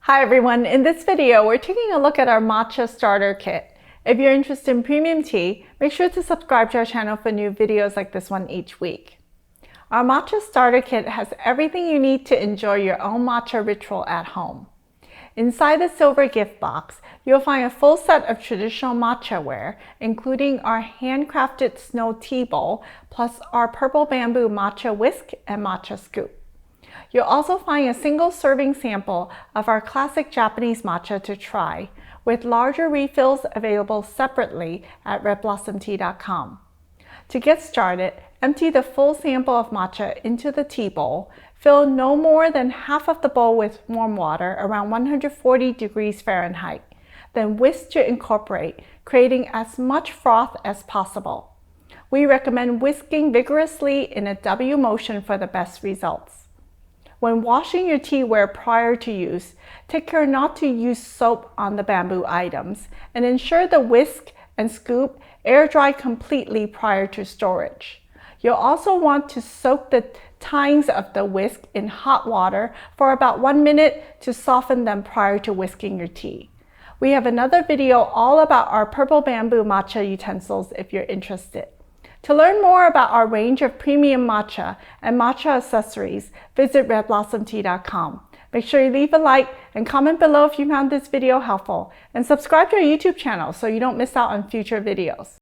Hi everyone, in this video we're taking a look at our Matcha Starter Kit. If you're interested in premium tea, make sure to subscribe to our channel for new videos like this one each week. Our Matcha Starter Kit has everything you need to enjoy your own matcha ritual at home. Inside the silver gift box, you'll find a full set of traditional matcha ware, including our handcrafted snow tea bowl, plus our purple bamboo matcha whisk and matcha scoop. You'll also find a single serving sample of our classic Japanese matcha to try, with larger refills available separately at redblossomtea.com. To get started, empty the full sample of matcha into the tea bowl. Fill no more than half of the bowl with warm water around 140 degrees Fahrenheit. Then whisk to incorporate, creating as much froth as possible. We recommend whisking vigorously in a W motion for the best results. When washing your teaware prior to use, take care not to use soap on the bamboo items and ensure the whisk and scoop air dry completely prior to storage. You'll also want to soak the tines of the whisk in hot water for about 1 minute to soften them prior to whisking your tea. We have another video all about our purple bamboo matcha utensils if you're interested. To learn more about our range of premium matcha and matcha accessories, visit redblossomtea.com. Make sure you leave a like and comment below if you found this video helpful, and subscribe to our YouTube channel so you don't miss out on future videos.